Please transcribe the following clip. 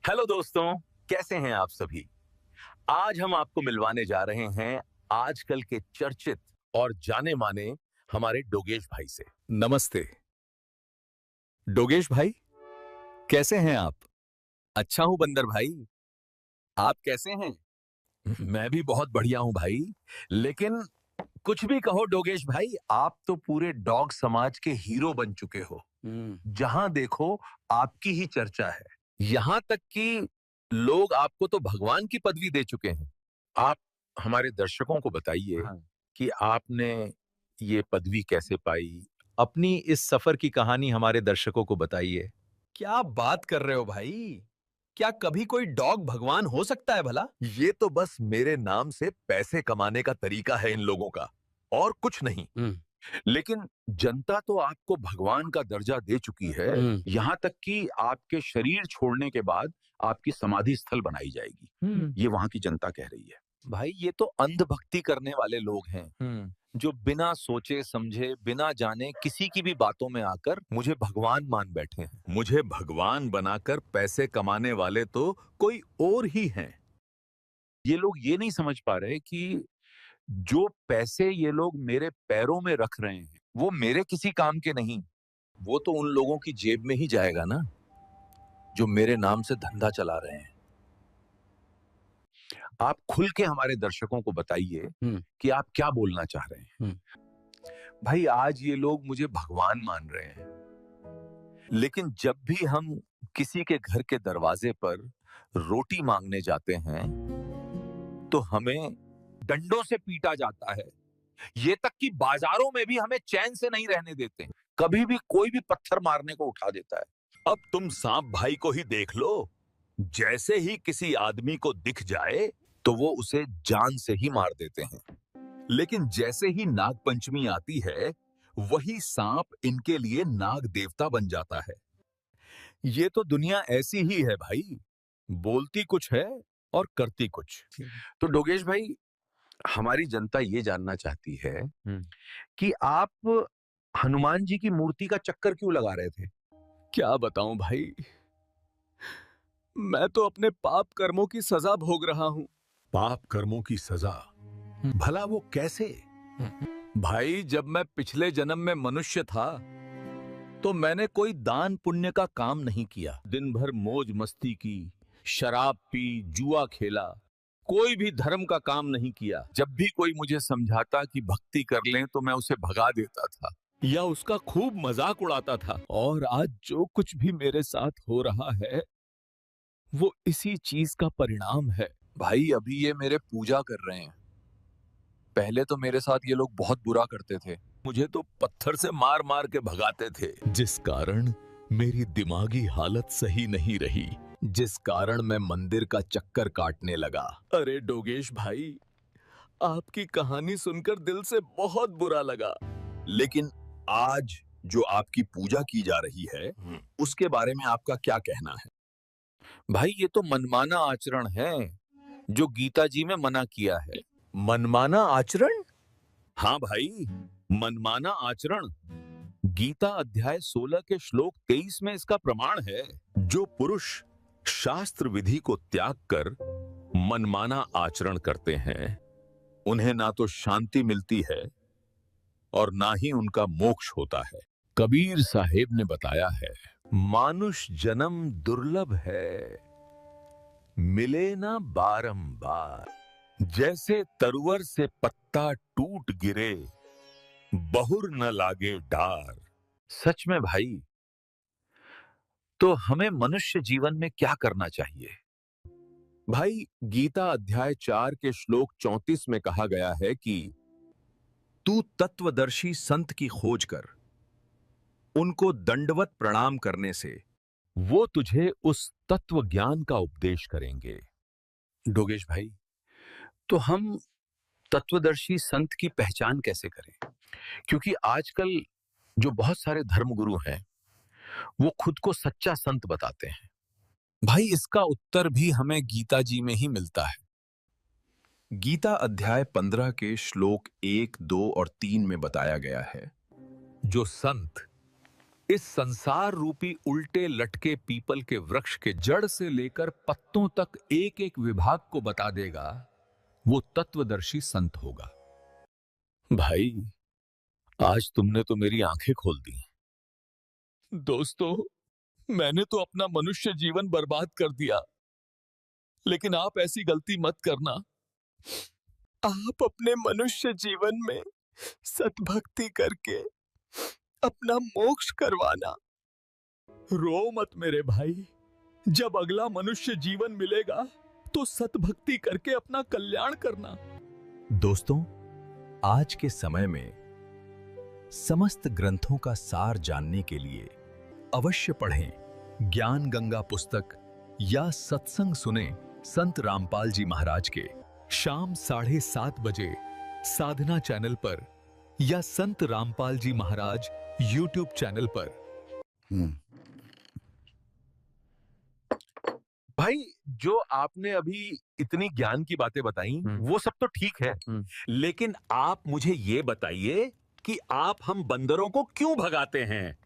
Hello दोस्तों, कैसे हैं आप सभी। आज हम आपको मिलवाने जा रहे हैं आजकल के चर्चित और जाने माने हमारे डोगेश भाई से। नमस्ते। डोगेश भाई, कैसे हैं आप? अच्छा हूं बंदर भाई। आप कैसे हैं? मैं भी बहुत बढ़िया हूं भाई। लेकिन कुछ भी कहो डोगेश भाई, आप तो पूरे डॉग समाज के हीरो बन चुके हो। जहां देखो आपकी ही चर्चा है। यहां तक कि लोग आपको तो भगवान की पदवी दे चुके हैं। आप हमारे दर्शकों को बताइए हाँ। कि आपने ये पदवी कैसे पाई। अपनी इस सफर की कहानी हमारे दर्शकों को बताइए। क्या बात कर रहे हो भाई? क्या कभी कोई डॉग भगवान हो सकता है भला? ये तो बस मेरे नाम से पैसे कमाने का तरीका है इन लोगों का, और कुछ नहीं। लेकिन जनता तो आपको भगवान का दर्जा दे चुकी है। यहाँ तक कि आपके शरीर छोड़ने के बाद आपकी समाधि स्थल बनाई जाएगी। ये वहां की जनता कह रही है। भाई ये तो अंधभक्ति करने वाले लोग हैं, जो बिना सोचे समझे, बिना जाने किसी की भी बातों में आकर मुझे भगवान मान बैठे हैं। मुझे भगवान बनाकर पैसे कमाने वाले तो कोई और ही हैं। ये लोग ये नहीं समझ पा रहे कि जो पैसे ये लोग मेरे पैरों में रख रहे हैं, वो मेरे किसी काम के नहीं। वो तो उन लोगों की जेब में ही जाएगा ना, जो मेरे नाम से धंधा चला रहे हैं। आप खुल के हमारे दर्शकों को बताइए कि आप क्या बोलना चाह रहे हैं। भाई आज ये लोग मुझे भगवान मान रहे हैं, लेकिन जब भी हम किसी के घर के दरवाजे पर रोटी मांगने जाते हैं, तो हमें डंडों से पीटा जाता है। ये तक कि बाजारों में भी हमें चैन से नहीं रहने देते हैं। कभी भी कोई भी पत्थर मारने को उठा देता है। अब तुम सांप भाई को ही देख लो। जैसे ही किसी आदमी को दिख जाए तो वो उसे जान से ही मार देते हैं। लेकिन जैसे ही नाग पंचमी आती है, वही सांप इनके लिए नाग देवता बन जाता है। ये तो दुनिया ऐसी ही है भाई, बोलती कुछ है और करती कुछ। तो डोगेश भाई, हमारी जनता ये जानना चाहती है कि आप हनुमान जी की मूर्ति का चक्कर क्यों लगा रहे थे? क्या बताऊं भाई, मैं तो अपने पाप कर्मों की सजा भोग रहा हूं। पाप कर्मों की सजा? भला वो कैसे? भाई, जब मैं पिछले जन्म में मनुष्य था, तो मैंने कोई दान पुण्य का काम नहीं किया। दिन भर मौज मस्ती की, शराब पी, जुआ खेला, कोई भी धर्म का काम नहीं किया। जब भी कोई मुझे समझाता कि भक्ति कर लें तो मैं उसे भगा देता था। या उसका खूब मजाक उड़ाता था। और आज जो कुछ भी मेरे साथ हो रहा है, वो इसी चीज का परिणाम है। भाई अभी ये मेरे पूजा कर रहे हैं। पहले तो मेरे साथ ये लोग बहुत बुरा करते थे। मुझे तो पत्थर से मार मार के भगाते थे। जिस कारण मेरी दिमागी हालत सही नहीं रही, जिस कारण मैं मंदिर का चक्कर काटने लगा। अरे डोगेश भाई, आपकी कहानी सुनकर दिल से बहुत बुरा लगा। लेकिन आज जो आपकी पूजा की जा रही है, उसके बारे में आपका क्या कहना है? भाई ये तो मनमाना आचरण है, जो गीता जी में मना किया है। मनमाना आचरण? हाँ भाई, मनमाना आचरण। गीता अध्याय 16 के श्लोक 23 में इसका प्रमाण है। जो पुरुष शास्त्र विधि को त्याग कर मनमाना आचरण करते हैं, उन्हें ना तो शांति मिलती है और ना ही उनका मोक्ष होता है। कबीर साहेब ने बताया है, मानुष जन्म दुर्लभ है, मिले ना बारंबार। जैसे तरुवर से पत्ता टूट गिरे, बहुर न लागे डार। सच में भाई, तो हमें मनुष्य जीवन में क्या करना चाहिए? भाई गीता अध्याय 4 के श्लोक 34 में कहा गया है कि तू तत्वदर्शी संत की खोज कर, उनको दंडवत प्रणाम करने से वो तुझे उस तत्व ज्ञान का उपदेश करेंगे। डोगेश भाई, तो हम तत्वदर्शी संत की पहचान कैसे करें? क्योंकि आजकल जो बहुत सारे धर्मगुरु हैं, वो खुद को सच्चा संत बताते हैं। भाई इसका उत्तर भी हमें गीता जी में ही मिलता है। गीता अध्याय 15 के श्लोक 1, 2 और 3 में बताया गया है, जो संत इस संसार रूपी उल्टे लटके पीपल के वृक्ष के जड़ से लेकर पत्तों तक एक एक विभाग को बता देगा, वो तत्वदर्शी संत होगा। भाई, आज तुमने तो मेरी आंखें खोल दी। दोस्तों, मैंने तो अपना मनुष्य जीवन बर्बाद कर दिया, लेकिन आप ऐसी गलती मत करना। आप अपने मनुष्य जीवन में सतभक्ति करके अपना मोक्ष करवाना। रो मत मेरे भाई, जब अगला मनुष्य जीवन मिलेगा तो सतभक्ति करके अपना कल्याण करना। दोस्तों, आज के समय में समस्त ग्रंथों का सार जानने के लिए अवश्य पढ़ें ज्ञान गंगा पुस्तक या सत्संग सुने संत रामपाल जी महाराज के शाम 7:30 बजे साधना चैनल पर या संत रामपाल जी महाराज YouTube चैनल पर। भाई, जो आपने अभी इतनी ज्ञान की बातें बताई, वो सब तो ठीक है, लेकिन आप मुझे ये बताइए कि आप हम बंदरों को क्यों भगाते हैं?